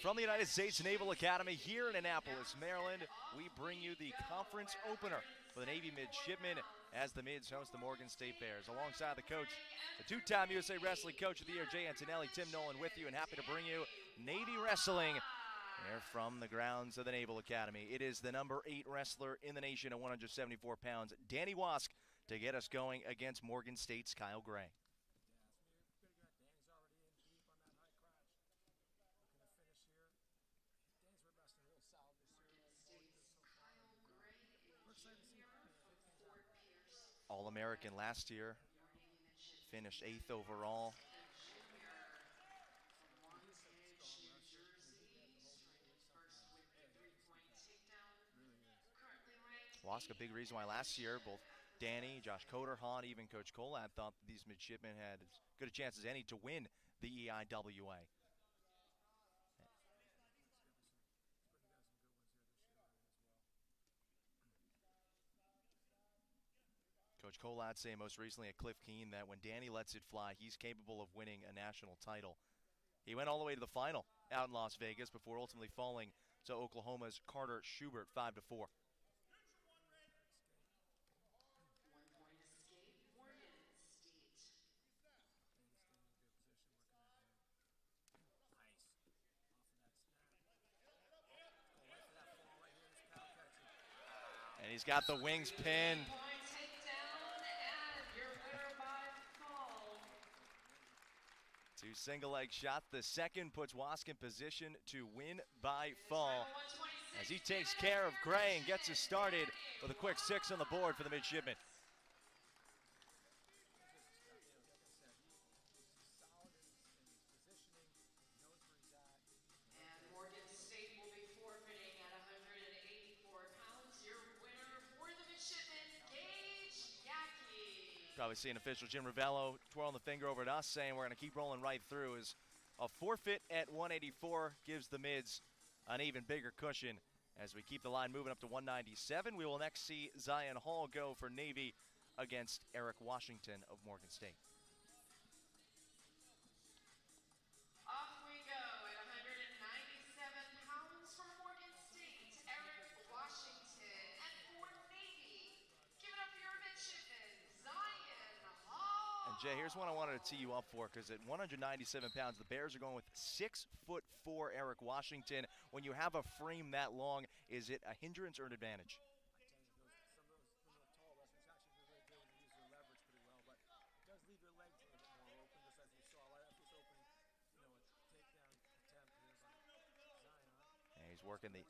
From the United States Naval Academy here in Annapolis, Maryland, we bring you the conference opener for the Navy Midshipmen as the Mids host the Morgan State Bears. Alongside the coach, the two-time USA Wrestling Coach of the Year, Jay Antonelli, Tim Nolan with you, and happy to bring you Navy Wrestling here from the grounds of the Naval Academy. It is the number 8 wrestler in the nation at 174 pounds, Danny Wask, to get us going against Morgan State's Kyle Gray. All-American last year, finished 8th overall. Wask, a big reason why last year both Danny, Josh Coder, Hahn, even Coach Kolab thought that these midshipmen had as good a chance as any to win the EIWA. Coach Kolad saying most recently at Cliff Keen that when Danny lets it fly, he's capable of winning a national title. He went all the way to the final out in Las Vegas before ultimately falling to Oklahoma's Carter Schubert 5-4. And he's got the wings pinned. Two single leg shots. The second puts Wask in position to win by fall as he takes care of Gray and gets us started with a quick 6 on the board for the midshipmen. And Morgan State will be forfeiting at 184 pounds. Your winner for the midshipmen, Gage Yaki. Probably seeing official Jim Ravello twirling the finger over at us, saying we're going to keep rolling right through. As a forfeit at 184 gives the mids an even bigger cushion. As we keep the line moving up to 197, we will next see Zion Hall go for Navy against Eric Washington of Morgan State. Off we go at 197 pounds from Morgan State, Eric Washington. And for Navy, give it up for your midshipman, Zion Hall. And Jay, here's one I wanted to tee you up for, because at 197 pounds, the Bears are going with 6'4" Eric Washington. When you have a frame that long, is it a hindrance or an advantage? Some of those tall wrestlers actually really good when they use their leverage pretty well, but it does leave your legs a little bit more open, just as you saw right after this opening, a takedown attempt here by Zion. And he's working the...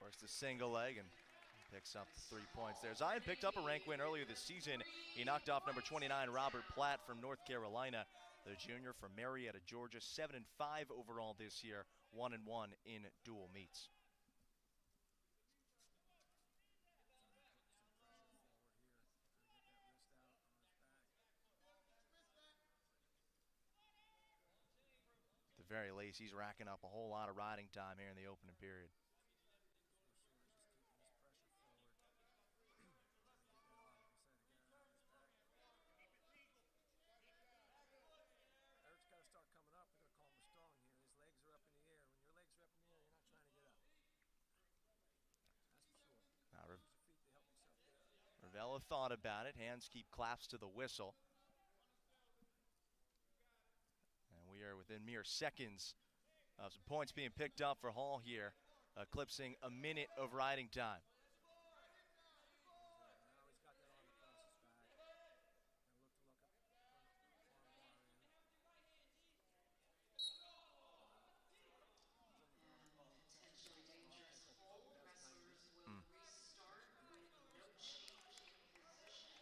Works the single leg and picks up the 3 points there. Zion picked up a rank win earlier this season. He knocked off number 29, Robert Platt from North Carolina. The junior from Marietta, Georgia, 7-5 overall this year, 1-1 in dual meets. At the very least, he's racking up a whole lot of riding time here in the opening period. Start coming up, we're going to call him a strong here. His legs are up in the air. When your legs are up in the air, you're not trying to get up. That's for sure. Now, Use your feet to help yourself get up. Ravella thought about it. Hands keep claps to the whistle. And we are within mere seconds of some points being picked up for Hall here, eclipsing a minute of riding time. Now he's got that arm across his back. And look up. Potentially dangerous hold. Wrestlers will restart with no change in position.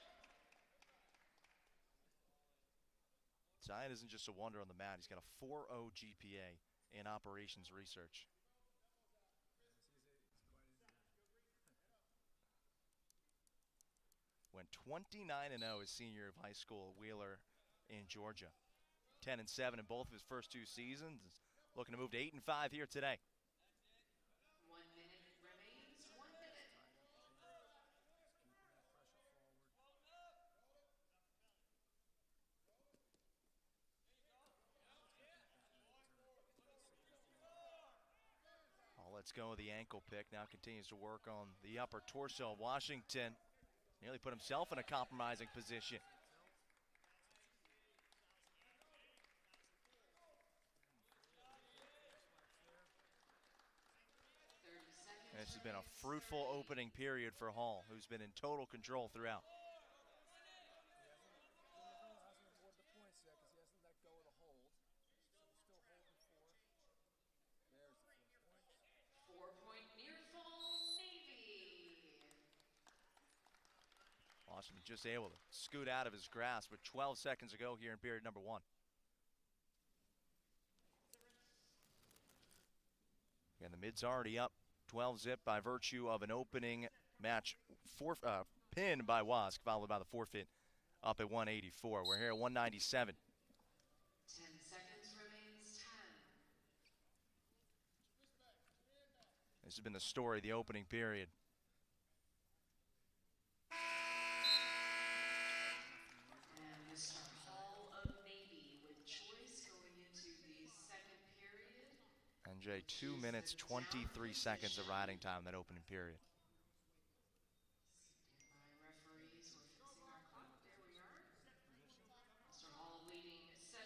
Zion isn't just a wonder on the mat. He's got a 4.0 GPA in operations research. Went 29-0 his senior year of high school at Wheeler in Georgia. 10-7 in both of his first 2 seasons. Looking to move to 8-5 here today. 1 minute remains. 1 minute. Let's go with the ankle pick. Now continues to work on the upper torso. Washington nearly put himself in a compromising position. And this has been a fruitful opening period for Hall, who's been in total control throughout. Hasn't let go of the hold. So he's still holding 4. There's the 4 points. 4-point near fall, Navy. Washington just able to scoot out of his grasp with 12 seconds to go here in period number 1. And the mid's already up 12-zip by virtue of an opening match pin by Wask, followed by the forfeit up at 184. We're here at 197. 10 seconds remains. 10. This has been the story of the opening period. And Mr. Hall of Navy with choice going into the second period. NJ, 2 minutes, 23 seconds of riding time in that opening period. Standby referees, we're fixing our clock. There we are. Mr. Hall leading 7-0.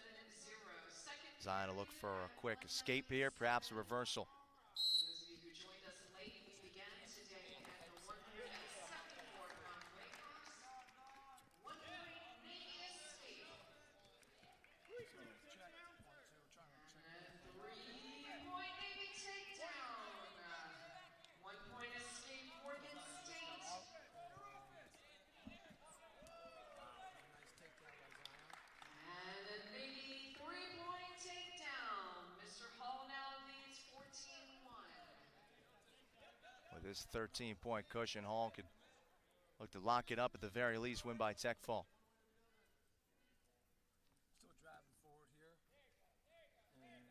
Second Zion to look for a quick escape here, perhaps a reversal. For those of you who joined us late, we began today at the 174 pound weight class. 1 point Navy escape. Check. 1, 2. Trying to check. And a 3-point Navy takedown. 1 point escape, Morgan State. Nice takedown by Zion. And a Navy 3-point takedown. Mr. Hall now leads 14-1. With his 13-point cushion, Hall could look to lock it up at the very least, win by tech fall. Still driving forward here. And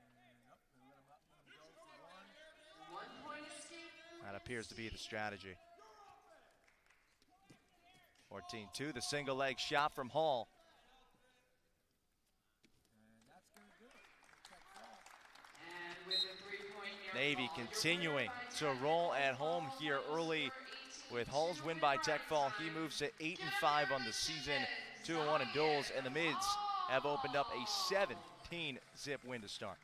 up and let him go for 1. 1 point escape. That appears to be the strategy. 14-2, the single leg shot from Hall. And that's going to do it. Check fall. And with a 3-point near Navy fall, continuing your winner by to tech roll fall at home Hall here goes early for with 18-2 Hall's win by tech fall. He time. moves to Give it 8-5 up on for the season, Michigan, 2-1 in duels, and the Zion mids have opened up a Hall. 17-zip win to start.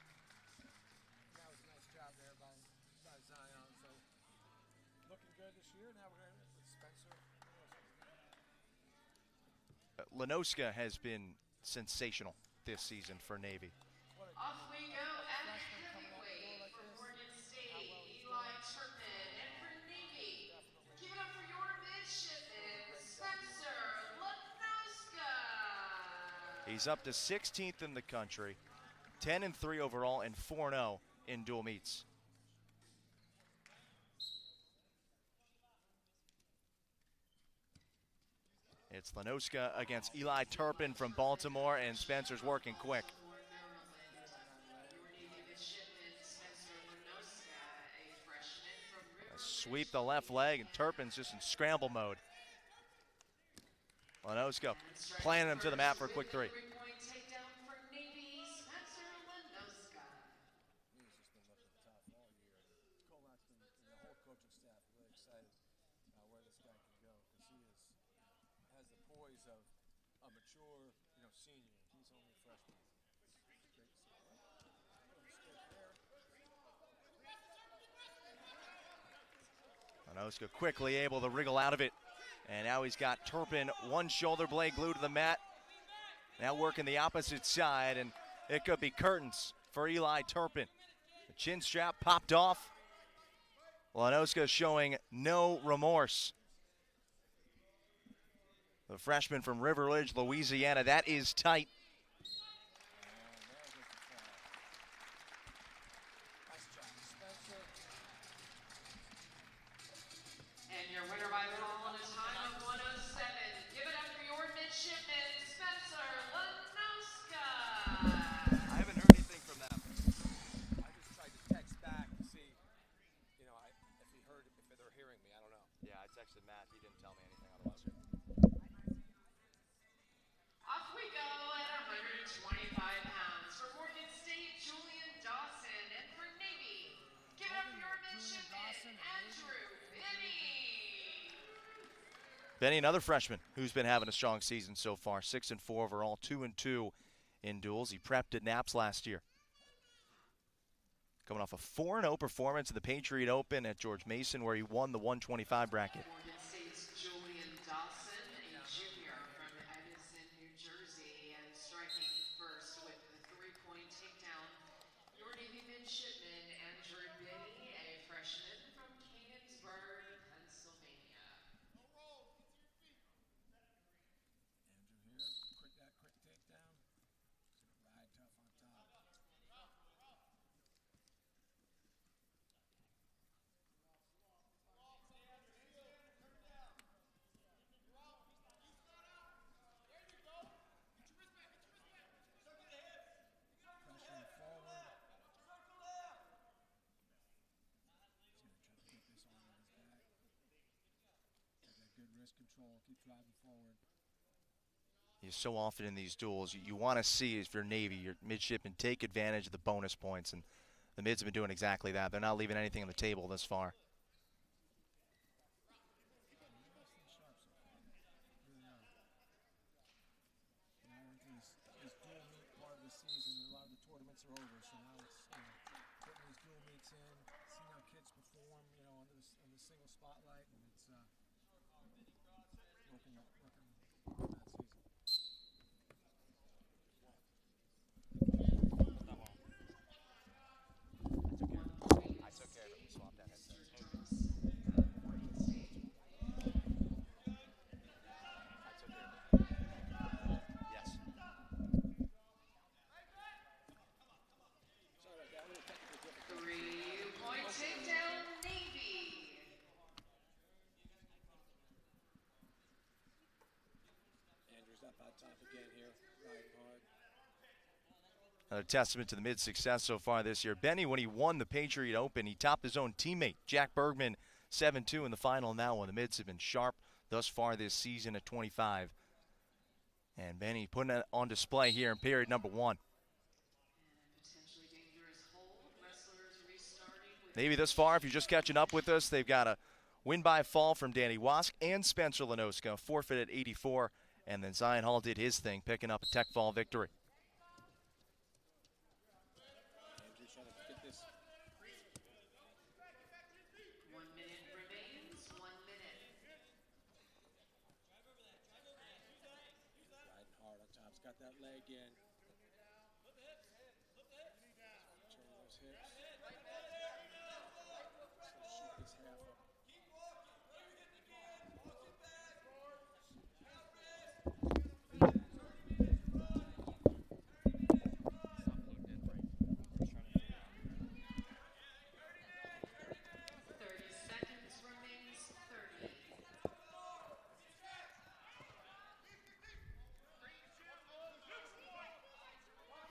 That was a nice job there by Zion. So looking good this year. Now we're going with Spencer. Lenoska has been sensational this season for Navy. Off we go at heavyweight for Morgan State, Eli Turpin, and for Navy, give it up for your midshipman, Spencer Lenoska. He's up to 16th in the country, 10-3 overall, and 4-0 in dual meets. It's Lenoska against Eli Turpin from Baltimore, and Spencer's working quick. Baltimore, Maryland. Your Navy midshipman, Spencer Lenoska, a freshman from River Sweep the left leg, and Turpin's just in scramble mode. Lenoska planning him to the mat for a quick 3. 3-point takedown for Navy, Spencer Lenoska. He's just been looking tough all year. Colat's been, and the whole coaching staff, really excited where this guy can go because he has the poise of a mature, senior. He's only a freshman. Great to see. Little mistake there. Lenoska quickly able to wriggle out of it. And now he's got Turpin, one shoulder blade glued to the mat. Now working the opposite side, and it could be curtains for Eli Turpin. The chin strap popped off. Lenoska showing no remorse. The freshman from River Ridge, Louisiana, that is tight. Nice job, Spencer. And your winner by fall in a time of 107. Give it up for your midshipman, Spencer Lenoska. Benny, another freshman who's been having a strong season so far. 6-4 overall, 2-2 in duels. He prepped at Naps last year. Coming off a 4-0 performance in the Patriot Open at George Mason, where he won the 125 bracket. Morgan State's Julian Dawson, a junior from Edison, New Jersey, and striking first with the three-point takedown, your Navy midshipman Andrew Binney, a freshman from Canonsburg, Pennsylvania. Andrew here, quick takedown. He's gonna ride tough on top. Pressure forward. He's gonna try to get this arm on his back. Get that good wrist control. Keep driving forward. So often in these duels, you want to see, if you're Navy, your midshipmen take advantage of the bonus points, and the mids have been doing exactly that. They're not leaving anything on the table this far. This dual meet part of the season, a lot of the tournaments are over, so now it's putting these dual meets in, seeing how kids perform, on the single spotlight, and it's working that season. I took care of it. We swapped that headset. Yes. 3-point takedown, Navy. Andrew's up on top again here, riding hard. Another testament to the mid success so far this year. Benny, when he won the Patriot Open, he topped his own teammate, Jack Bergman, 7-2 in the final. Now, when the mids have been sharp thus far this season at 25. And Benny putting it on display here in period number 1. Potentially dangerous hold. Wrestlers restarting with Maybe this far, if you're just catching up with us, they've got a win by fall from Danny Wask and Spencer Lenoska, forfeit at 84. And then Zion Hall did his thing, picking up a tech fall victory. Andrew's trying to get this. 1 minute remains. 1 minute. Riding hard on top. He's got that leg in. Turn those hips. Shoot this half up.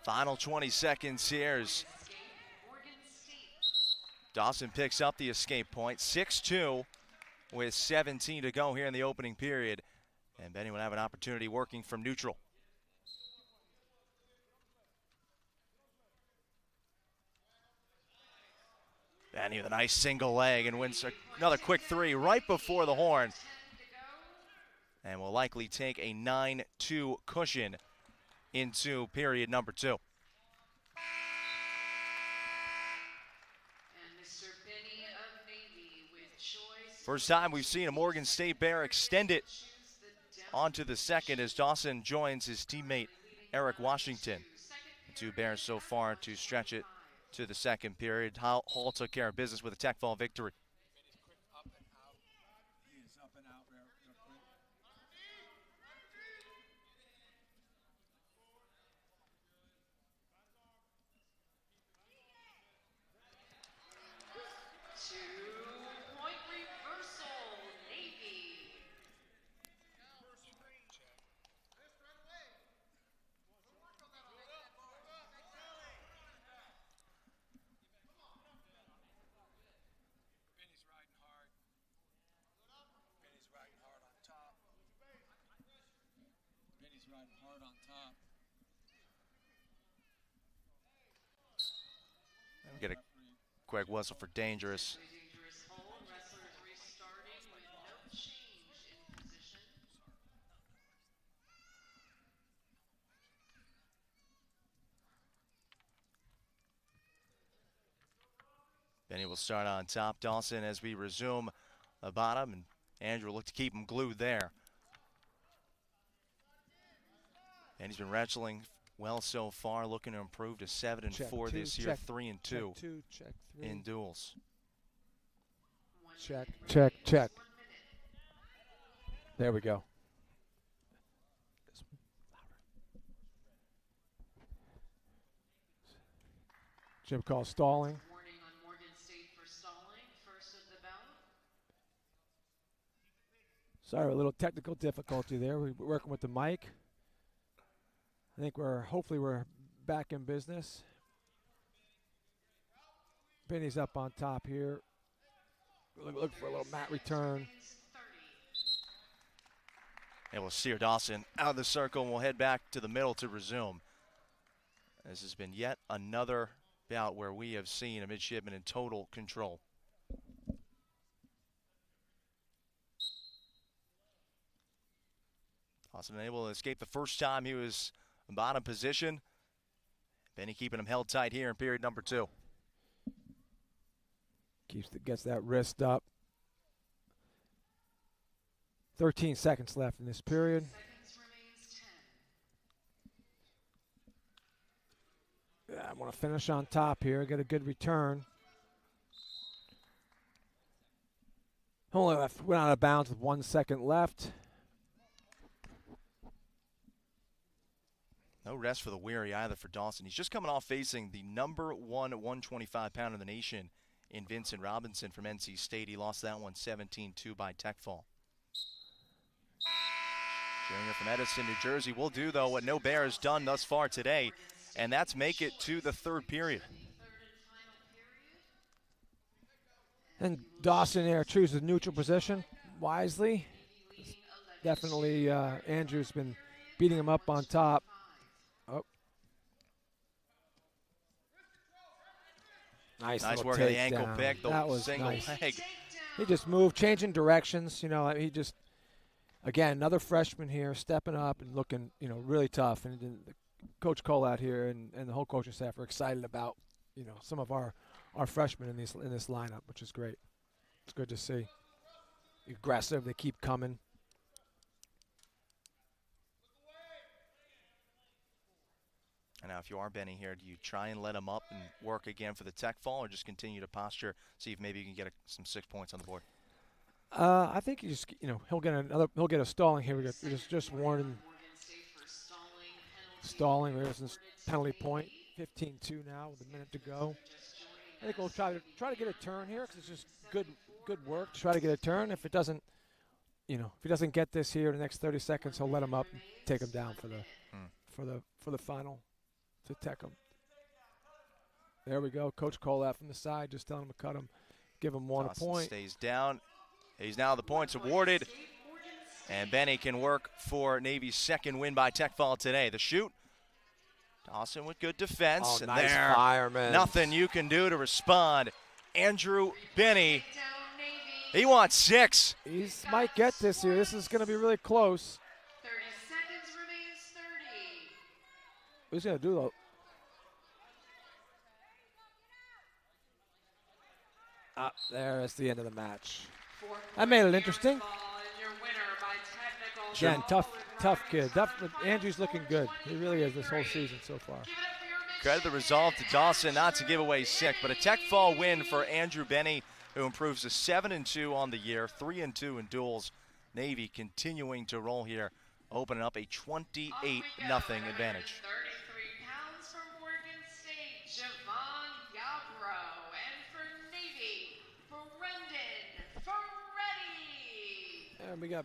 Final 20 seconds here as Morgan State. Dawson picks up the escape point. 6-2 with 17 to go here in the opening period. And Benny will have an opportunity working from neutral. Benny with a nice single leg and wins another quick three right before the horn. And will likely take a 9-2 cushion into period number 2. And Mr. Binney of Navy with choice. First time we've seen a Morgan State Bear extend it onto the second as Dawson joins his teammate Eric Washington. The two Bears so far to stretch it to the second period. Hall took care of business with a tech fall victory. Up and out. He is up and out real quick. Two-point reversal, Navy. Benny's riding hard. Benny's riding hard on top. Benny's riding hard on top. And we get a quick whistle for dangerous. Dangerous hold. Wrestlers restarting with no change in position. Benny will start on top. Dawson as we resume the bottom, and Andrew will look to keep him glued there. And he's been wrestling well so far, looking to improve to 7-4 this year, 3-2 check 3 in duels. Check. There we go. Jim calls stalling. Warning on Morgan State for stalling, first of the bout. Sorry, a little technical difficulty there. We're working with the mic. I think hopefully we're back in business. Benny's up on top here. Look for a little mat return. And we'll steer Dawson out of the circle, and we'll head back to the middle to resume. This has been yet another bout where we have seen a midshipman in total control. Dawson able to escape the first time he was in bottom position. Benny keeping him held tight here in period number 2. Gets that wrist up. 13 seconds left in this period. I want to finish on top here, get a good return. Only went out of bounds with 1 second left. No rest for the weary either for Dawson. He's just coming off facing the #1 125-pounder in the nation in Vincent Robinson from NC State. He lost that one 17-2 by tech fall. Junior from Edison, New Jersey will do, though, what no Bear has done thus far today, and that's make it to the third period. And Dawson there chooses neutral position wisely. Definitely Andrew's been beating him up on top. Oh. Nice work of the ankle down. pick, That the was single nice. leg. He just moved, changing directions. You know, he just, again, another freshman here, stepping up and looking, really tough. And Coach Cole out here and the whole coaching staff are excited about, some of our freshmen in this lineup, which is great. It's good to see. Aggressive, they keep coming. And now if you are Benny here, do you try and let him up and work again for the tech fall, or just continue to posture, see if maybe you can get some 6 points on the board? I think he'll get a stalling here. We're just warning stalling. There's this penalty point. 15-2 now with a minute to go. I think we'll try to get a turn here because it's just good work to try to get a turn. If it doesn't, if he doesn't get this here in the next 30 seconds, he'll let him up and take him down for the final to tech him. There we go. Coach Cole out from the side, just telling him to cut him, give him one Dawson point. Stays down. He's now the points awarded. And Benny can work for Navy's second win by tech fall today. The shoot. Dawson with good defense. Oh, and nice there, fireman. nothing you can do to respond. Andrew Benny, he wants 6. He might get this here. This is going to be really close. 30 seconds remains 30. What's he going to do, though? That's the end of the match. I made it interesting. Again, tough kid. Andrew's looking good. He really is this whole season so far. Credit the resolve to Dawson not to give away 6, but a tech fall win for Andrew Benny, who improves to 7-2 on the year, 3-2 in duels. Navy continuing to roll here, opening up a 28-0 advantage. 33 pounds from Morgan State, Javon Yabro, and for Navy, Brendan Ferretti. And we got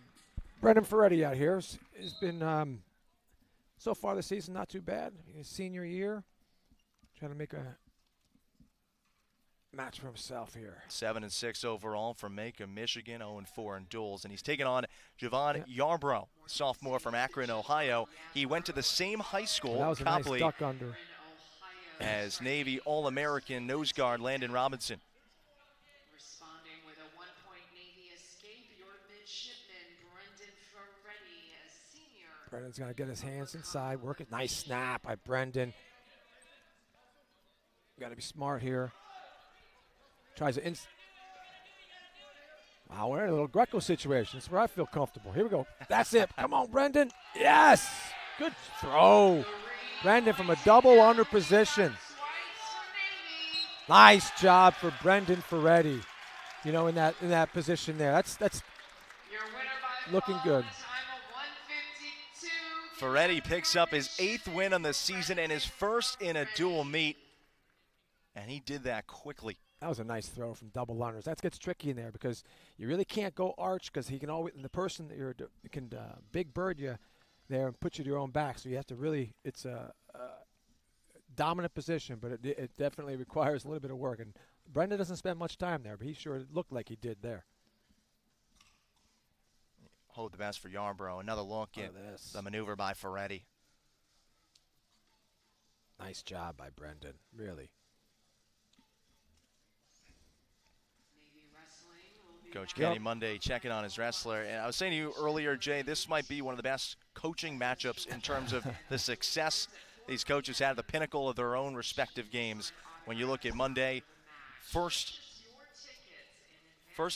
Brendan Ferretti out here. He's been, so far this season, not too bad. His senior year, trying to make a match for himself here. 7-6 overall from Macon, Michigan, 0-4 in duels. And he's taken on Javon Yarbrough, sophomore from Akron, Ohio. He went to the same high school, That was a Copley, nice duck under. as Navy All-American nose guard Landon Robinson. Responding with a 1-point Navy escape, your midshipman, Brendan Ferretti, a senior. Brendan's going to get his hands inside, work it. Nice snap by Brendan. Got to be smart here. Tries to Wow, we're in a little Greco situation. That's where I feel comfortable. Here we go. That's it. Come on, Brendan. Yes. Good throw. Brendan from a double under position. Nice job for Brendan Ferretti. You know, in that position there. That's looking good. Ferretti picks up his 8th win on the season and his first in a dual meet. And he did that quickly. That was a nice throw from double unders. That gets tricky in there because you really can't go arch because he can always, the person that can big bird you there and put you to your own back. So you have to really, it's a dominant position, but it definitely requires a little bit of work. And Brendan doesn't spend much time there, but he sure looked like he did there. Hold the best for Yarborough. Another look at the maneuver by Ferretti. Nice job by Brendan, really. Coach Kenny Monday checking on his wrestler. And I was saying to you earlier, Jay, this might be one of the best coaching matchups in terms of the success these coaches had at the pinnacle of their own respective games. When you look at Monday, first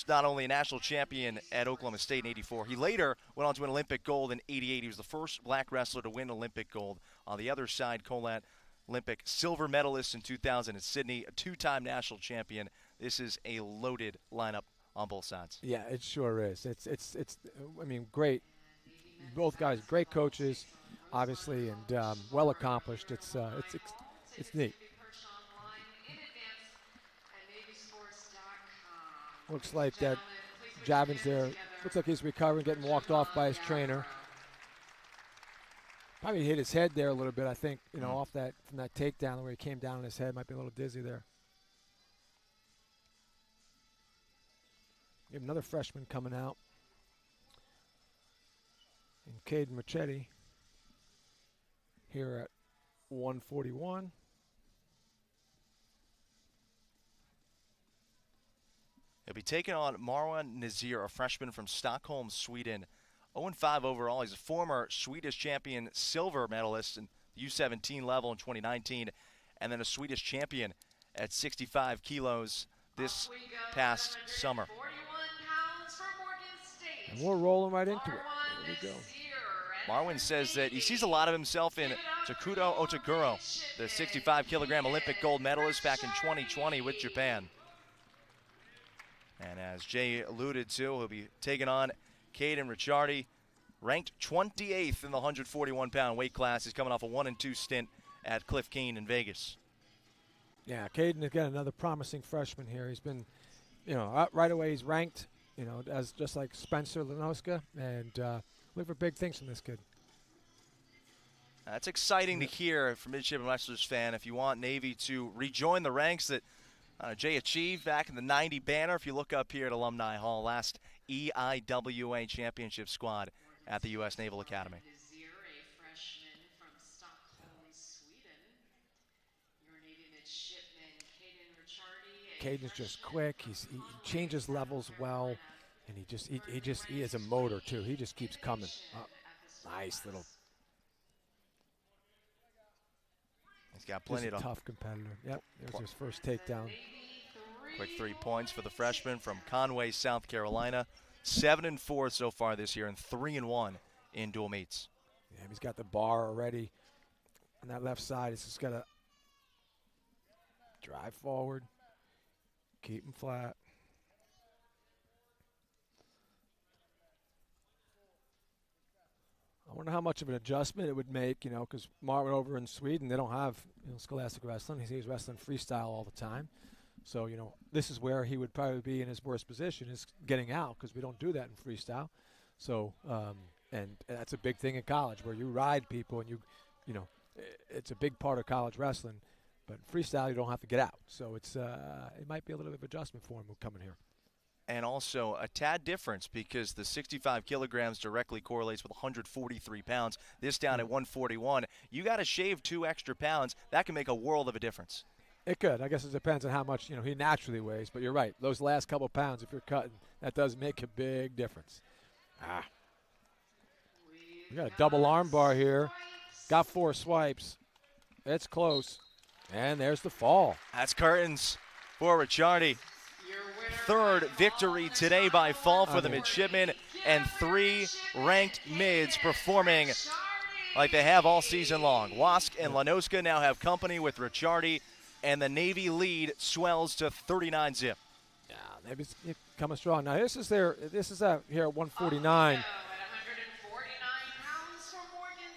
not only a national champion at Oklahoma State in '84, he later went on to win Olympic gold in '88. He was the first black wrestler to win Olympic gold. On the other side, Colette, Olympic silver medalist in 2000 in Sydney, a 2-time national champion. This is a loaded lineup on both sides. Yeah, it sure is. It's I mean, great. Both guys, great coaches, obviously, and well accomplished. It's neat. Looks like that Javins there. Looks like he's recovering, getting walked off by his trainer. Probably hit his head there a little bit. I think off that from that takedown where he came down on his head. Might be a little dizzy there. We have another freshman coming out. And Caden Marchetti here at 141. He'll be taking on Marwan Nazir, a freshman from Stockholm, Sweden. 0-5 overall. He's a former Swedish champion silver medalist in the U17 level in 2019, and then a Swedish champion at 65 kilos this past summer. And we're rolling right into it. Here we go. Marwan says that he sees a lot of himself in Takuto Otaguro, the 65-kilogram Olympic gold medalist back in 2020 with Japan. And as Jay alluded to, he'll be taking on Caden Ricciardi, ranked 28th in the 141-pound weight class. He's coming off a 1-2 stint at Cliff Keen in Vegas. Yeah, Caden, again, another promising freshman here. He's been, right away he's ranked, as just like Spencer Lenoska, and look for big things from this kid. That's exciting to hear from Midshipman Wrestlers fan. If you want Navy to rejoin the ranks that Jay achieved back in the 90 banner, if you look up here at Alumni Hall, last EIWA championship squad at the U.S. Naval Academy. Caden's just quick. He changes levels well, and he is a motor too. He just keeps coming. Nice little. He's got plenty of tough competitor. Yep, there's his first takedown. Quick 3 points for the freshman from Conway, South Carolina. 7-4 so far this year and 3-1 in dual meets. Yeah, he's got the bar already on that left side. He's just got to drive forward, keep him flat. I wonder how much of an adjustment it would make, because Marvin over in Sweden, they don't have scholastic wrestling. He's wrestling freestyle all the time. So, this is where he would probably be in his worst position, is getting out, because we don't do that in freestyle. So, and that's a big thing in college, where you ride people and it's a big part of college wrestling. But in freestyle, you don't have to get out. So it might be a little bit of adjustment for him coming here. And also a tad difference because the 65 kilograms directly correlates with 143 pounds. This down at 141. You got to shave 2 extra pounds. That can make a world of a difference. It could. I guess it depends on how much he naturally weighs. But you're right. Those last couple pounds, if you're cutting, that does make a big difference. We got a double arm bar here. Got 4 swipes. It's close. And there's the fall. That's curtains for Ricciardi. third victory today by fall for the midshipmen, and 3 ranked mids performing like they have all season long. Wask and Lanoska now have company with Ricciardi, and the Navy lead swells to 39 zip. Yeah, Navy's coming strong. Now this is here at 149.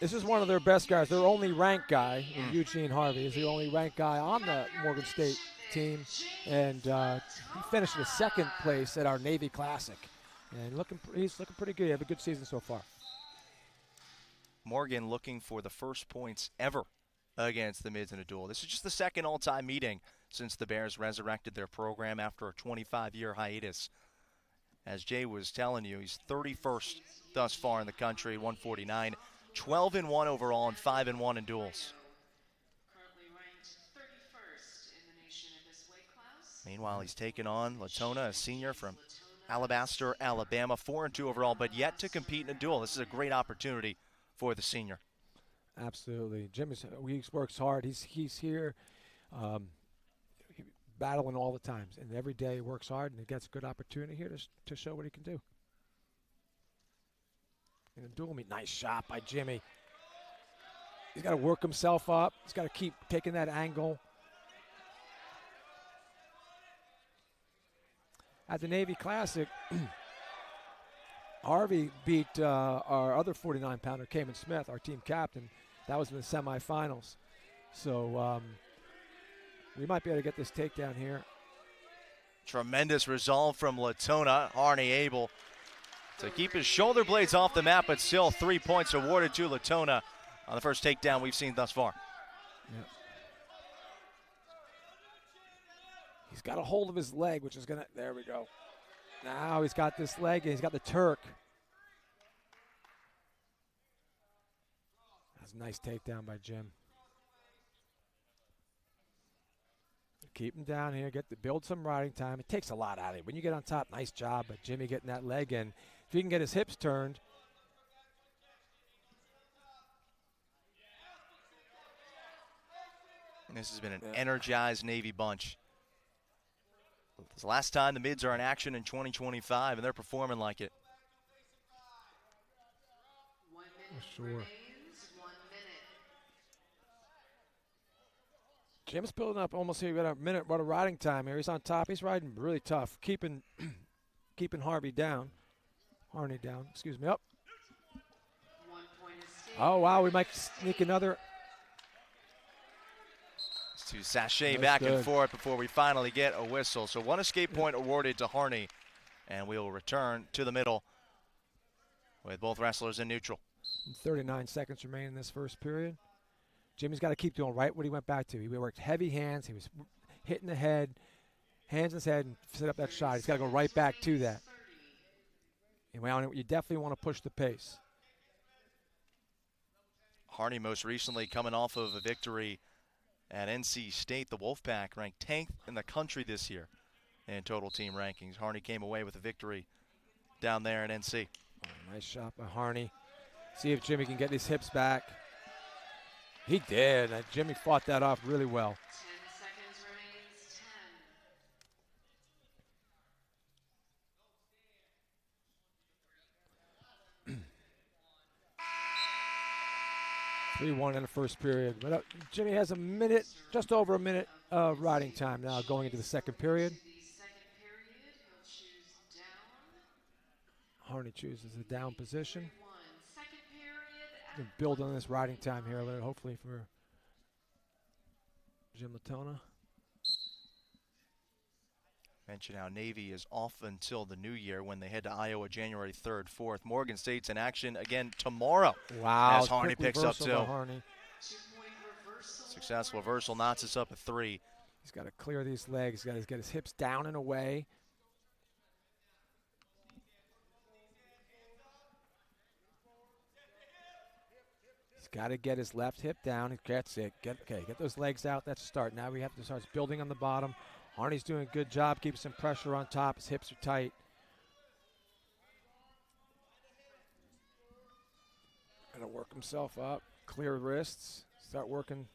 This is one of their best guys. Their only ranked guy, Eugene Harvey, is the only ranked guy on the Morgan State team, and he finished in second place at our Navy Classic, and he's looking pretty good. He had a good season so far. Morgan looking for the first points ever against the mids in a duel. This is just the second all-time meeting since the Bears resurrected their program after a 25-year hiatus. As Jay was telling you, he's 31st thus far in the country, 149, 12-1 overall, and 5-1 in duels. Meanwhile, he's taken on Latona, a senior from Alabaster, Alabama, 4-2 overall, but yet to compete in a duel. This is a great opportunity for the senior. Absolutely. Jim works hard. He's here battling all the times, and every day he works hard, and he gets a good opportunity here to show what he can do. In a duel meet, nice shot by Jimmy. He's got to work himself up. He's got to keep taking that angle. At the Navy Classic, Harvey beat our other 49-pounder, Cayman Smith, our team captain. That was in the semifinals. So we might be able to get this takedown here. Tremendous resolve from Latona. Harney able to keep his shoulder blades off the mat, but still 3 points awarded to Latona on the first takedown we've seen thus far. Yep. He's got a hold of his leg, which is going to, there we go. Now he's got this leg, and he's got the Turk. That's a nice takedown by Jim. Keep him down here, build some riding time. It takes a lot out of it. When you get on top, nice job, but Jimmy getting that leg in. If he can get his hips turned. And this has been an energized Navy bunch. It's the last time the mids are in action in 2025, and they're performing like it. 1 minute Sure. remains, 1 minute. Jim's building up almost here. Got a minute what a riding time here. He's on top. He's riding really tough, keeping Harney down. Excuse me. Up. 1 point is stayed. Oh wow, we might sneak another. To sashay That's back good. and forth before we finally get a whistle. So 1 escape point awarded to Harney, and we will return to the middle with both wrestlers in neutral. 39 seconds remain in this first period. Jimmy's got to keep doing right what he went back to. He worked heavy hands. He was hitting the head, hands in his head, and set up that shot. He's got to go right back to that. And you definitely want to push the pace. Harney most recently coming off of a victory at NC State. The Wolfpack ranked 10th in the country this year in total team rankings. Harney came away with a victory down there at NC. Oh, nice shot by Harney. See if Jimmy can get his hips back. He did. Jimmy fought that off really well. 10 seconds remains, 3-1 in the first period. But Jimmy has a minute, just over a minute of riding time now going into the second period.10. The second period, he'll choose down. Harney chooses the down position. 1 second period. Can build on this riding time here, hopefully for Jim Latona. Mention how Navy is off until the new year when they head to Iowa January 3rd, 4th. Morgan State's in action again tomorrow. Wow. As Harney quick picks up reversal 2. by Harney. 2-point reversal. Successful reversal knocks us up at 3. He's got to clear these legs. He's got to get his hips down and away. He's got to get his left hip down. That's it. Get those legs out. That's a start. Now we have to start building on the bottom. Harney's doing a good job, keeping some pressure on top. His hips are tight. Got to work himself up. Clear wrists. Start working.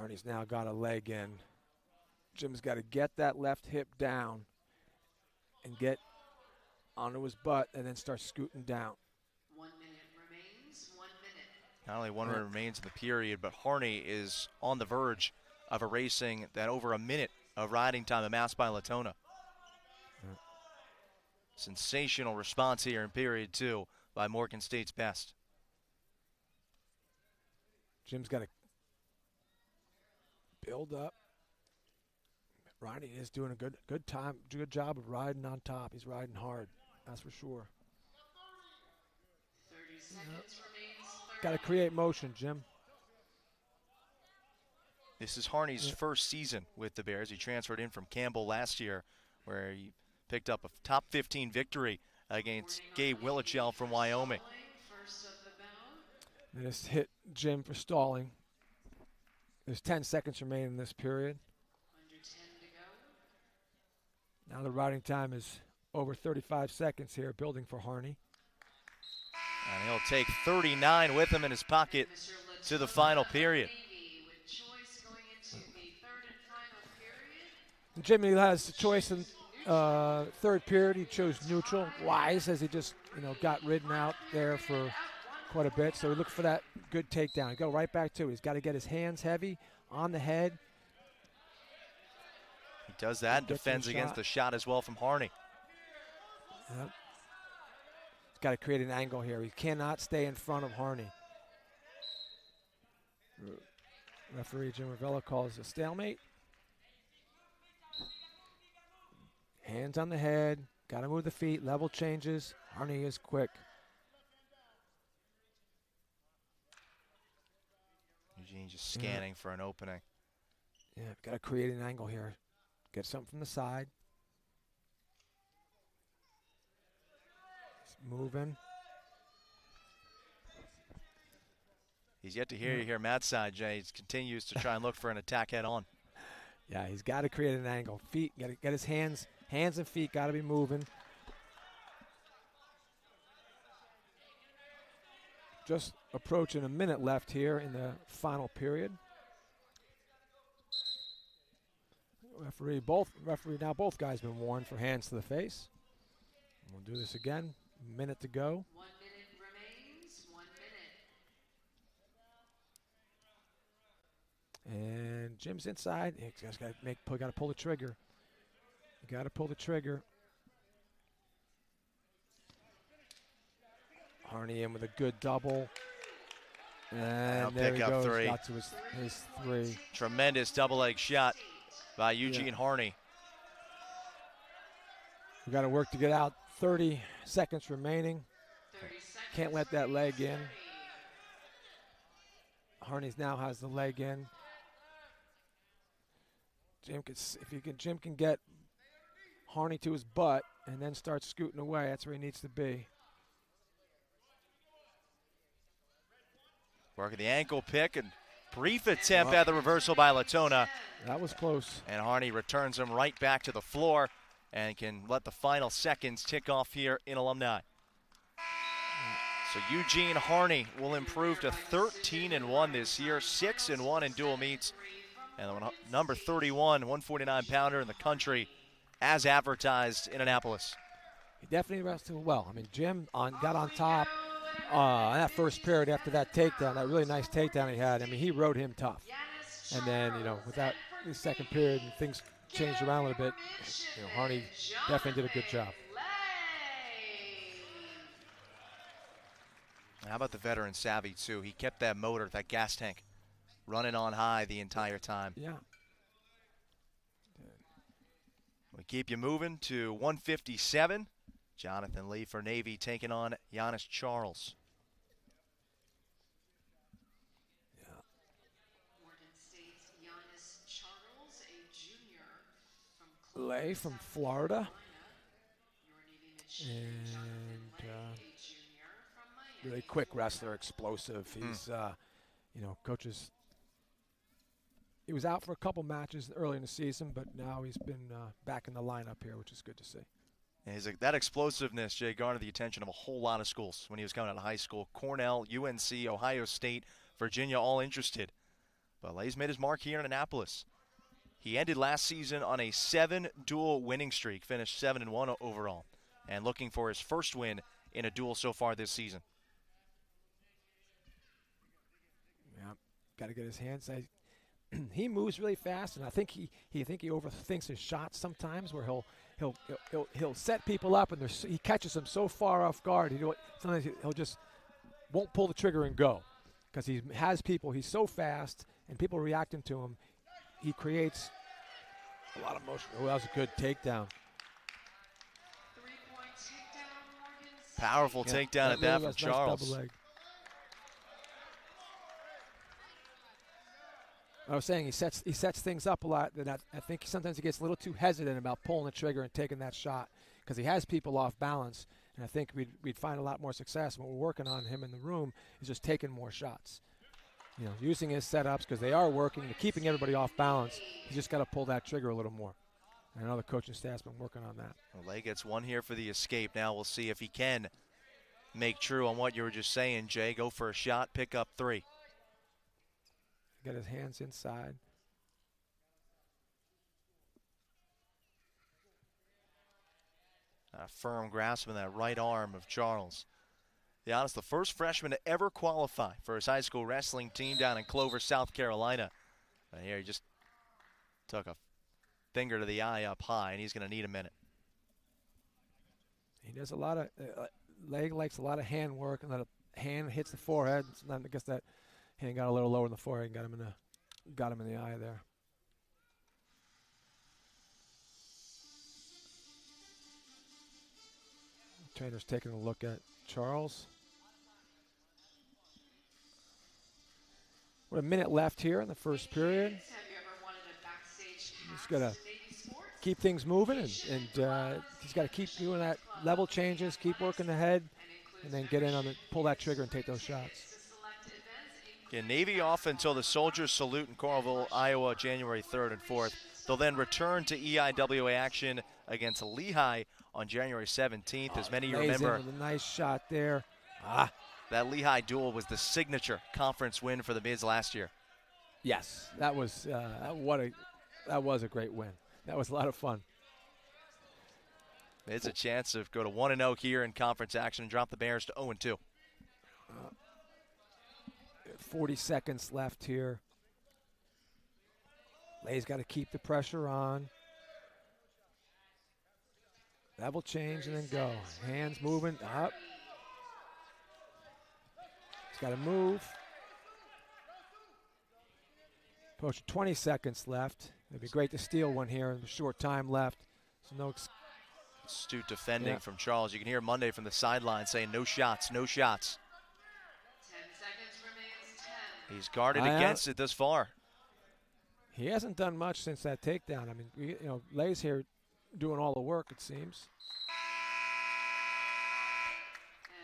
Harney's now got a leg in. Jim's got to get that left hip down and get onto his butt and then start scooting down. 1 minute remains. 1 minute. Not only 1 minute remains in the period, but Harney is on the verge of erasing that over a minute of riding time amassed by Latona. Sensational response here in period 2 by Morgan State's best. Jim's got to build up. Ronnie is doing a good job of riding on top. He's riding hard, that's for sure. 30 seconds remains. Got to create motion, Jim. This is Harney's first season with the Bears. He transferred in from Campbell last year, where he picked up a top 15 victory against Gabe Willichell from Wyoming. First of the bout. They just hit Jim for stalling. There's 10 seconds remaining in this period. Under 10 to go. Now the riding time is over 35 seconds here, building for Harney. And he'll take 39 with him in his pocket to the final period. With choice going into the third and final period. Jimmy has a choice in third period. He chose neutral. Wise, as he just got ridden out there for quite a bit. So we look for that good takedown. Go right back to it. He's got to get his hands heavy on the head. He does that and defends against the shot as well from Harney. Yep. He's got to create an angle here. He cannot stay in front of Harney. Referee Jim Ravella calls a stalemate. Hands on the head. Got to move the feet. Level changes. Harney is quick. Eugene just scanning for an opening. Yeah, got to create an angle here. Get something from the side. He's moving. He's yet to hear you here, Matt's side, Jay. He continues to try and look for an attack head on. Yeah, he's got to create an angle. Feet, got to get his hands and feet got to be moving. Just approaching a minute left here in the final period. Referee, both guys been warned for hands to the face. We'll do this again. Minute to go. 1 minute remains. 1 minute. And Jim's inside. He's got to pull the trigger. You got to pull the trigger. Harney in with a good double. And there he goes. Three. Got to his three. Tremendous double leg shot by Eugene Harney. We got to work to get out. 30 seconds remaining. 30 seconds. Can't let that leg in. Harney's now has the leg in. Jim can get Harney to his butt and then start scooting away. That's where he needs to be. Working the ankle pick and brief attempt at the reversal by Latona. That was close. And Harney returns him right back to the floor and can let the final seconds tick off here in Alumni. So Eugene Harney will improve to 13-1 this year, 6-1 in dual meets. And the number 31, 149-pounder in the country, as advertised in Annapolis. He definitely wrestled well. I mean, Jim got on top that first period after that takedown, that really nice takedown he had. I mean, he rode him tough. And then, with that second period, things changed around a little bit. Harney definitely did a good job. How about the veteran Savvy, too? He kept that motor, that gas tank, running on high the entire time. Yeah. We keep you moving to 157. Jonathan Lee for Navy taking on Giannis Charles. Yeah. Morgan State's Giannis Charles, a junior from Lay from Florida. Your Navy midshipman, Jonathan And Lay, a junior from Miami. really quick wrestler, explosive. He's, coaches. He was out for a couple matches early in the season, but now he's been back in the lineup here, which is good to see. And that explosiveness, Jay, garnered the attention of a whole lot of schools when he was coming out of high school. Cornell, UNC, Ohio State, Virginia, all interested. But Lay's made his mark here in Annapolis. He ended last season on a 7-duel winning streak, finished 7-1 overall, and looking for his first win in a duel so far this season. Yeah, got to get his hands. He moves really fast, and I think he overthinks his shots sometimes, where he'll set people up, and he catches them so far off guard. Sometimes he'll just won't pull the trigger and go, because he has people. He's so fast, and people reacting to him. He creates a lot of motion. Oh, that was a good takedown. 3-point takedown, Morgan State. Powerful takedown at that from Charles. Nice double leg. I was saying he sets things up a lot. And I think sometimes he gets a little too hesitant about pulling the trigger and taking that shot, because he has people off balance. And I think we'd find a lot more success. What we're working on him in the room is just taking more shots. Using his setups, because they are working, keeping everybody off balance. He's just got to pull that trigger a little more. And I know the coaching staff's been working on that. Well, Lay gets one here for the escape. Now we'll see if he can make true on what you were just saying, Jay. Go for a shot, pick up 3. Get his hands inside. A firm grasp in that right arm of Charles. Giannis, the first freshman to ever qualify for his high school wrestling team down in Clover, South Carolina. And here he just took a finger to the eye up high, and he's going to need a minute. He does a lot of leg likes a lot of hand work, and that hand hits the forehead. I guess that hand got a little lower in the forehead and got him in the eye there. Trainer's taking a look at Charles. With a minute left here in the first period. He's got to keep things moving, and he's got to keep doing that level changes, keep working the head, and then get in on pull that trigger and take those shots. Yeah, Navy off until the Soldiers Salute in Coralville, Iowa, January 3rd and 4th. They'll then return to EIWA action against Lehigh on January 17th. As many of you remember, with a nice shot there. That Lehigh duel was the signature conference win for the Mids last year. Yes, that was a great win. That was a lot of fun. It's a chance to go to 1-0 here in conference action and drop the Bears to 0-2. 40 seconds left here. Lay's got to keep the pressure on. That will change and then go. Hands moving up. He's got to move. Approaching 20 seconds left. It'd be great to steal one here in the short time left. So no astute defending from Charles. You can hear Monday from the sideline saying no shots, no shots. 10 seconds remains. 10. He's guarded against it this far. He hasn't done much since that takedown. I mean, Lay's here doing all the work, it seems.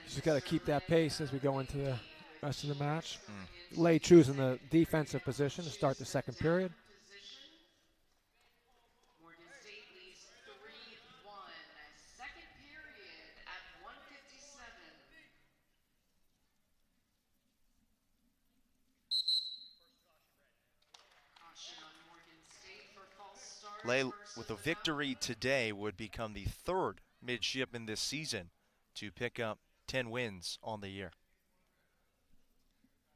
He's just got to keep that pace as we go into the rest of the match. Lay choosing the defensive position to start the second period. Morgan State leads 3-1. Second period at 1:57. Caution on Morgan State for false start. Lay, with a victory today, would become the 3rd midshipman this season to pick up 10 wins on the year.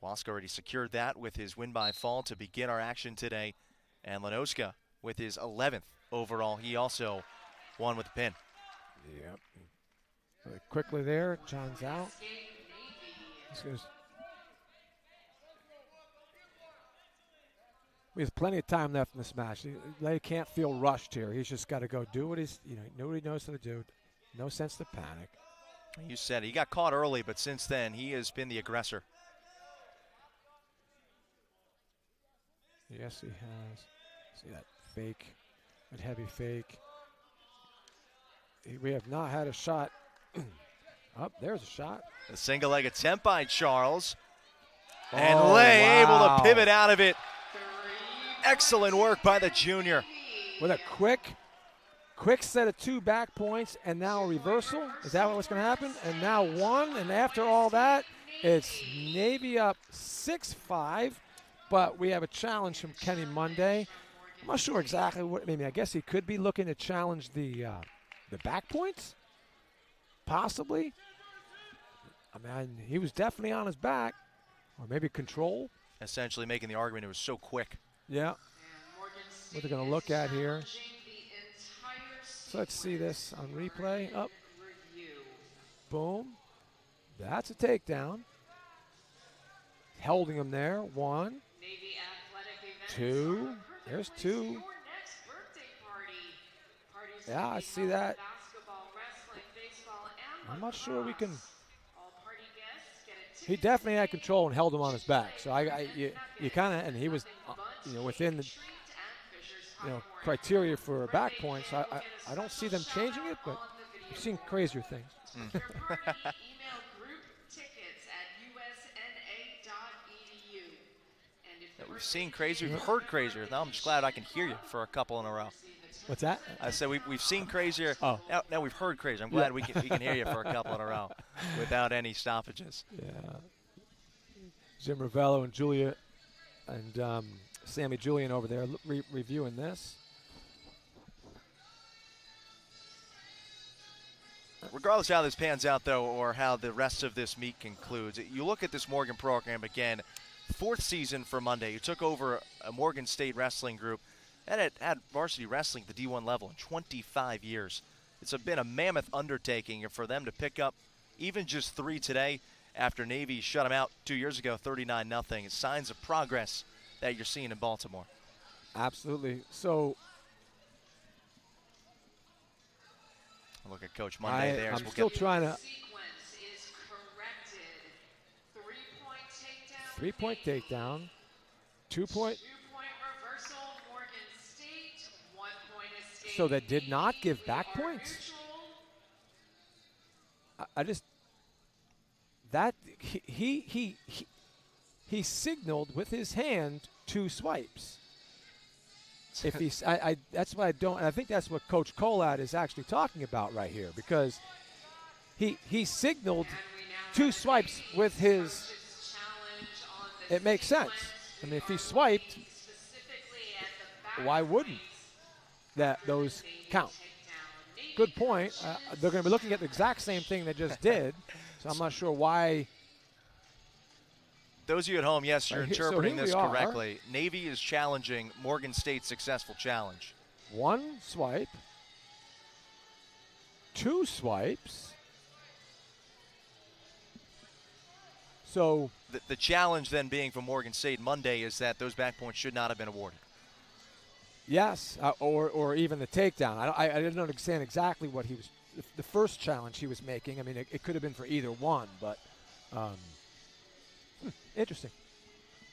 Waska already secured that with his win by fall to begin our action today. And Lenoska with his 11th overall. He also won with the pin. Yep. Really quickly there, John's out. We have plenty of time left in this match. Lay can't feel rushed here. He's just got to go do what know what he knows how to do. No sense to panic. You said he got caught early, but since then he has been the aggressor. Yes, he has. See that fake, that heavy fake. We have not had a shot. There's a shot. A single-leg attempt by Charles. And Lay able to pivot out of it. Excellent work by the junior. With a quick set of 2 back points and now a reversal. Is that what's going to happen? And now 1, and after all that, it's Navy up 6-5. but we have a challenge from Kenny Monday. I'm not sure exactly what. I mean, I guess he could be looking to challenge the back points, possibly. I mean, he was definitely on his back, or maybe control. Essentially making the argument it was so quick. Yeah. What they're going to look at here. So let's see this on replay. Up. Boom. That's a takedown. Holding him there. 1, 2. There's 2. Yeah, I see that. I'm not sure we can. He definitely had control and held him on his back. So you kind of, and he was, within the, criteria for back points. I don't see them changing it, but I've seen crazier things. We've seen crazier, we've heard crazier. Now I'm just glad I can hear you for a couple in a row. What's that? I said we've seen crazier. Oh. Now we've heard crazier. I'm glad we can hear you for a couple in a row without any stoppages. Yeah. Jim Ravello and Julia and Sammy Julian over there reviewing this. Regardless of how this pans out, though, or how the rest of this meet concludes, you look at this Morgan program again, 4th season for Monday. You took over a Morgan State wrestling group that had varsity wrestling at the D1 level in 25 years. It's been a mammoth undertaking, and for them to pick up even just 3 today after Navy shut them out 2 years ago, 39-0, is signs of progress that you're seeing in Baltimore. Absolutely. So look at Coach Monday there. I'm still trying to. 3-point takedown. 2-point. Reversal, Morgan State, 1-point escape. So that did not give back points. I just that he signaled with his hand 2 swipes. If he's, that's what I don't, and I think that's what Coach Kolat is actually talking about right here, because he signaled 2 swipes with his. It makes sense. I mean, if he swiped, why wouldn't those count? Good point. They're going to be looking at the exact same thing they just did, so I'm not sure why. Those of you at home, yes, you're interpreting this are. correctly. Navy is challenging Morgan State's successful challenge. 1 swipe, 2 swipes. So the challenge then being for Morgan State Monday is that those back points should not have been awarded. Yes, or even the takedown. I didn't understand exactly what he was. The first challenge he was making. I mean, it could have been for either one, but interesting.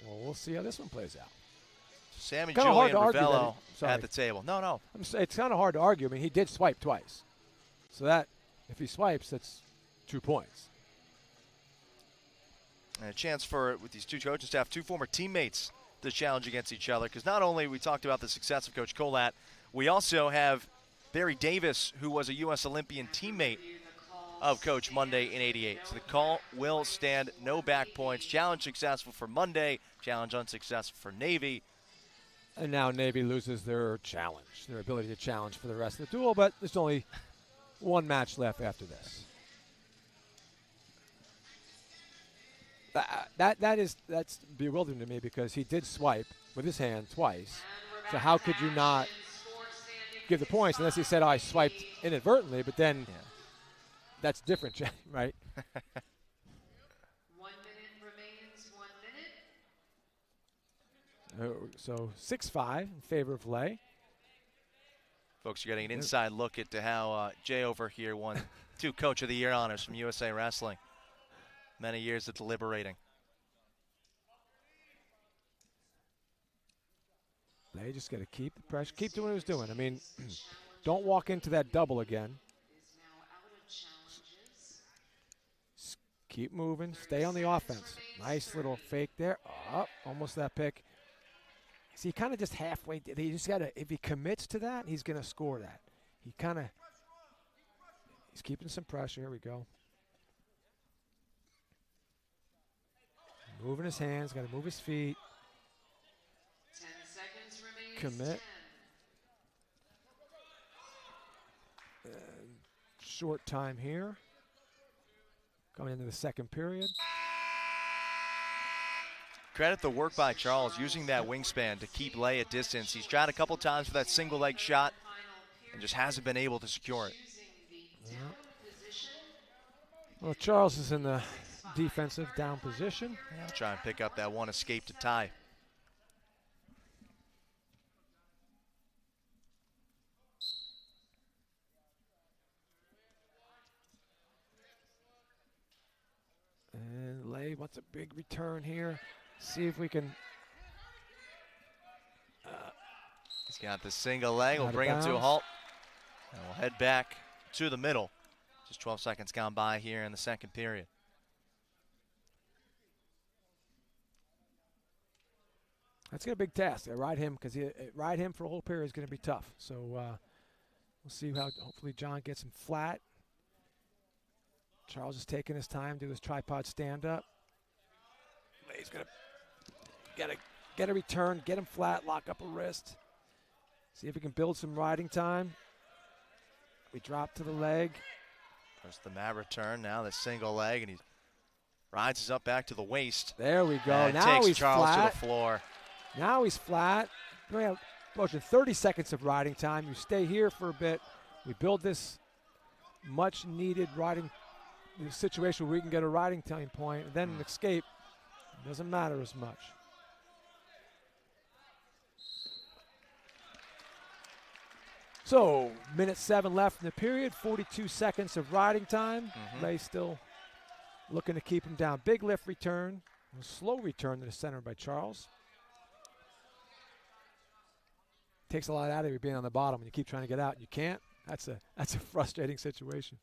Well, we'll see how this one plays out. Sammy Kinda Julian hard to argue Ravello that at the table. No. It's kind of hard to argue. I mean, he did swipe twice, so that if he swipes, that's 2 points. And a chance for, with these 2 coaching staff, 2 former teammates to challenge against each other. Because not only we talked about the success of Coach Kolat, we also have Barry Davis, who was a U.S. Olympian teammate of Coach Monday in '88. So the call will stand. No back points. Challenge successful for Monday. Challenge unsuccessful for Navy. And now Navy loses their challenge, their ability to challenge for the rest of the duel. But there's only 1 match left after this. That's bewildering to me, because he did swipe with his hand twice. So how could you not give the points unless he said, I swiped inadvertently, but then that's different, right? 1 minute remains, 1 minute. So 6-5 in favor of Lay. Folks are getting an inside look at how Jay over here won 2 Coach of the Year honors from USA Wrestling. Many years of deliberating. They just got to keep the pressure, keep doing what he was doing. I mean, don't walk into that double again. Keep moving, stay on the offense. Nice little fake there. Oh, almost that pick. See, kind of just halfway. He just got to, if he commits to that, he's going to score that. He's keeping some pressure. Here we go. Moving his hands, got to move his feet. commit. And short time here. Coming into the second period. Credit the work by Charles using that wingspan to keep Lay at distance. He's tried a couple times for that single leg shot and just hasn't been able to secure it. Yeah. Well, Charles is in the defensive down position. Yeah, try and pick up that one escape to tie. And Lay wants a big return here. See if we can. He's got the single leg. We'll Out of bring him to a bounds. halt. And we'll head back to the middle. Just 12 seconds gone by here in the second period. That's a big task. Ride him because ride him for a whole period is going to be tough. So we'll see how. Hopefully, John gets him flat. Charles is taking his time, do his tripod stand up. Lay's going to get a return, get him flat, lock up a wrist. See if he can build some riding time. We drop to the leg. First the mat return, now the single leg, and he rises up back to the waist. There we go. And Now takes he's Charles flat. to the floor. Now he's flat. We have approaching 30 seconds of riding time. You stay here for a bit. We build this much needed riding situation where we can get a riding time point, and then an escape. It doesn't matter as much. So, minute 7 left in the period, 42 seconds of riding time. Lay still looking to keep him down. Big lift return, a slow return to the center by Charles. Takes a lot out of you being on the bottom when you keep trying to get out and you can't. That's a frustrating situation.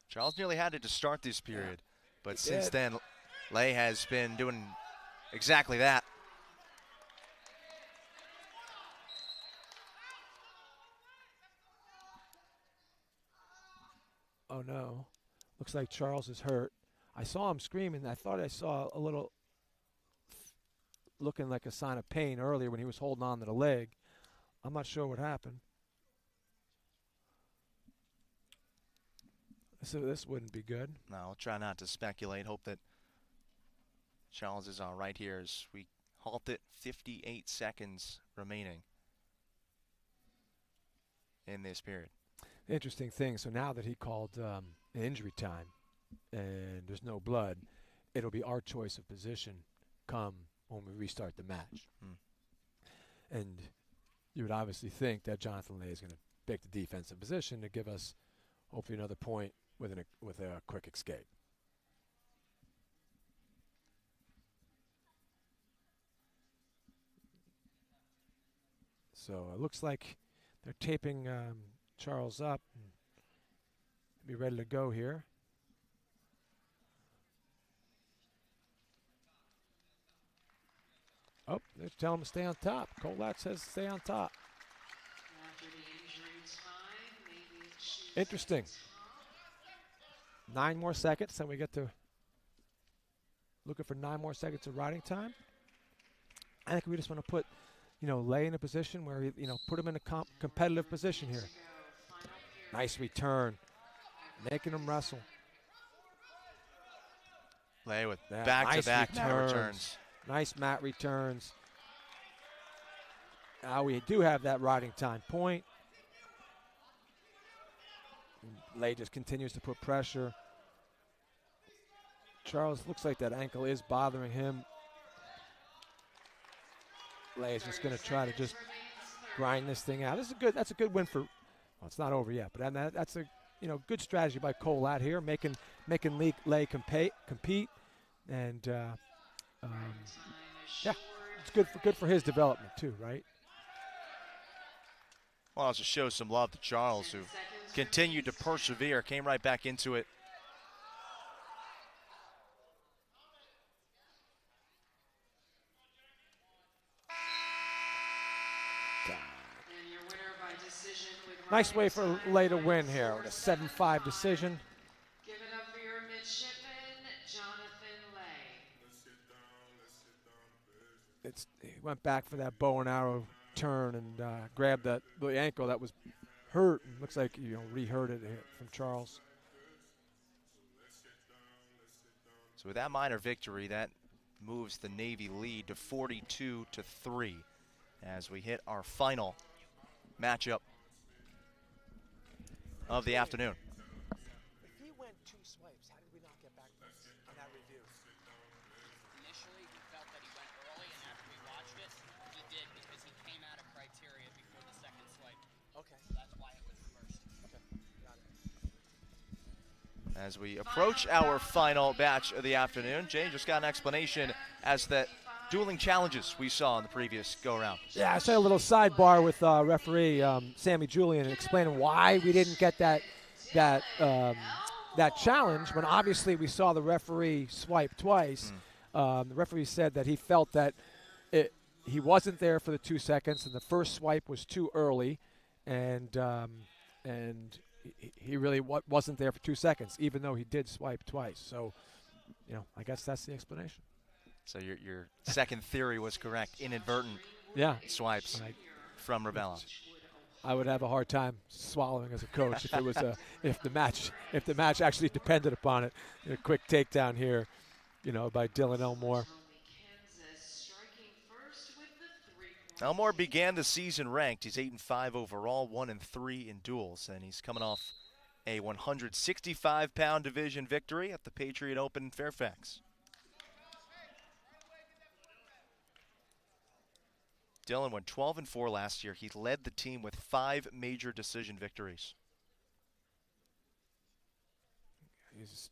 Charles nearly had it to start this period, but He since did. then, Lay has been doing exactly that. Oh no, looks like Charles is hurt. I saw him screaming. I thought I saw a little looking like a sign of pain earlier when he was holding on to the leg. I'm not sure what happened. So this wouldn't be good. No, I'll try not to speculate. Hope that Charles is all right here as we halt it. 58 seconds remaining in this period. Interesting thing. So now that he called an injury time and there's no blood, it'll be our choice of position come when we restart the match. And you would obviously think that Jonathan Lay is going to pick the defensive position to give us hopefully another point with a quick escape. So it looks like they're taping Charles up and be ready to go here. Oh, they're telling him to stay on top. Colat says stay on top. After the injury time, maybe choose Interesting. 9 more seconds, and we get to looking for 9 more seconds of riding time. I think we just want to put, Lay in a position where he, put him in a competitive position here. Nice return, making him wrestle. Lay with Yeah, back-to-back nice mat returns. Nice mat returns. Now we do have that riding time point. Lay just continues to put pressure. Charles looks like that ankle is bothering him. Lay is just going to try to just grind this thing out. That's a good win for. Well, it's not over yet, but that's a good strategy by Colat here, making Lay compete, and yeah, it's good for his development too, right? Well, also shows some love to Charles, who continued to persevere, came right back into it. And your winner by decision with Nice way for riding time Lay to win number here with a 7-5 475. decision. Give it up for your midshipman, Jonathan Lay. he went back for that bow and arrow turn and grabbed the ankle that was hurt. And looks like re-hurt it from Charles. So with that minor victory, that moves the Navy lead to 42-3 as we hit our final matchup of the afternoon. If he went 2 swipes, how did we not get back points on that review? Initially, he felt that he went early, and after we watched it, he did because he came out of criteria before the second swipe. Okay. So that's why it was reversed. Okay. Got it. As we approach our final batch of the afternoon, Jay just got an explanation as that dueling challenges we saw in the previous go-around. Yeah, I said a little sidebar with referee Sammy Julian explaining why we didn't get that challenge when obviously we saw the referee swipe twice. The referee said that he felt that he wasn't there for the 2 seconds and the first swipe was too early, and he really wasn't there for 2 seconds, even though he did swipe twice. So, I guess that's the explanation. So your second theory was correct, inadvertent swipes from Ravella. I would have a hard time swallowing as a coach if it was if the match actually depended upon it. A quick takedown here, by Dylan Elmore. Elmore began the season ranked. He's 8-5 overall, 1-3 in duels, and he's coming off a 165-pound division victory at the Patriot Open in Fairfax. Dylan went 12-4 last year. He led the team with 5 major decision victories. He's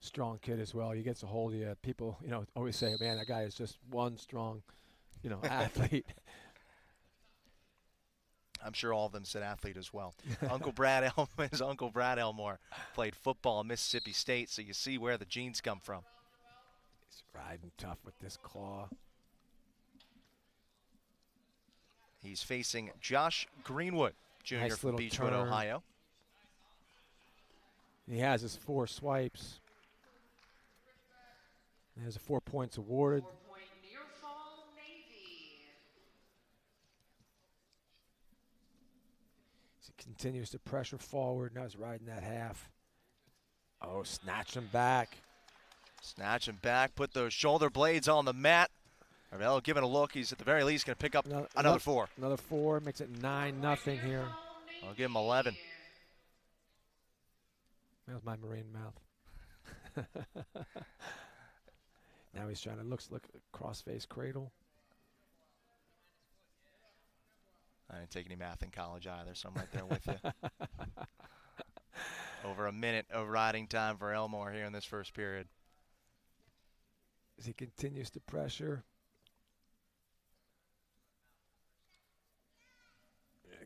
a strong kid as well. He gets a hold of you. People, always say, man, that guy is just one strong, athlete. I'm sure all of them said athlete as well. Uncle Brad Elmore played football at Mississippi State, so you see where the genes come from. He's riding tough with this claw. He's facing Josh Greenwood, Jr. Nice from little Beechwood, turn. Ohio. He has his 4 swipes. There's a 4 points awarded. 4-point near fall Navy. He continues to pressure forward. Now he's riding that half. Oh, snatch him back. Snatch him back, put those shoulder blades on the mat. Ravella giving a look. He's at the very least going to pick up another 4. Another 4 makes it 9-0 here. I'll give him 11. That was my marine mouth. Now he's trying to look cross-face cradle. I didn't take any math in college either, so I'm right there with you. Over a minute of riding time for Elmore here in this first period. As he continues to pressure.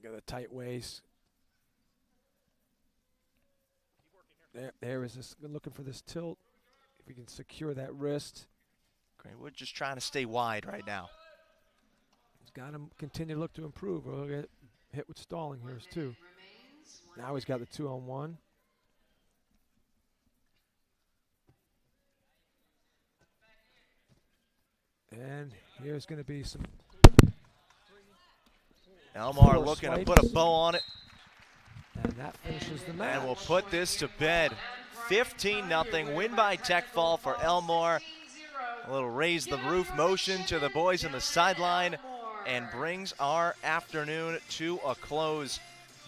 Got a tight waist. There is this, looking for this tilt. If we can secure that wrist. Greenwood just trying to stay wide right now. He's got to continue to look to improve. We'll get hit with stalling here too. Now he's got the 2-on-1. And here's going to be some. Elmore 4 looking swipes. to put a bow on it. And that finishes the match. And we'll put this to bed. 15-0 win by tech fall for Elmore. A little raise the roof motion to the boys in the sideline and brings our afternoon to a close.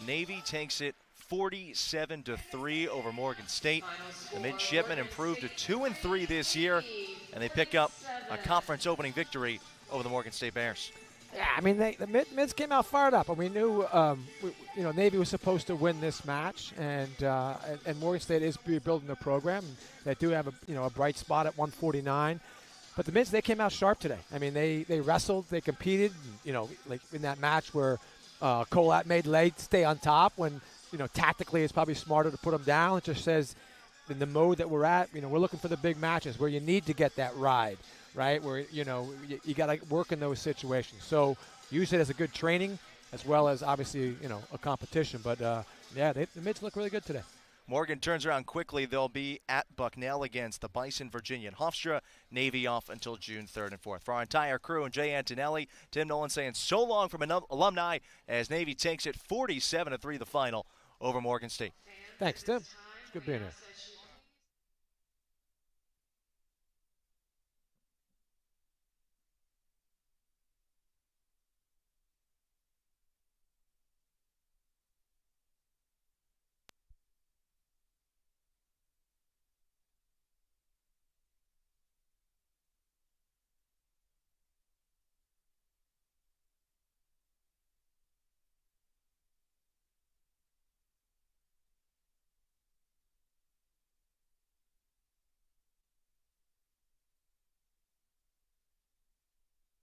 Navy takes it 47-3 over Morgan State. The midshipmen improved to 2-3 this year, and they pick up a conference opening victory over the Morgan State Bears. Yeah, I mean, the Mids came out fired up, and we knew, Navy was supposed to win this match, and Morgan State is rebuilding the program. They do have a bright spot at 149, but the Mids, they came out sharp today. I mean, they wrestled, they competed, like in that match where Colat made late stay on top when tactically it's probably smarter to put them down. It just says in the mode that we're at, we're looking for the big matches where you need to get that ride. Right, where you got to work in those situations. So use it as a good training, as well as obviously a competition. But the Mids look really good today. Morgan turns around quickly. They'll be at Bucknell against the Bison, Virginia, and Hofstra. Navy off until June 3rd and 4th. For our entire crew and Jay Antonelli, Tim Nolan saying so long from alumni as Navy takes it 47-3 the final over Morgan State. Thanks, Tim. It's good being here.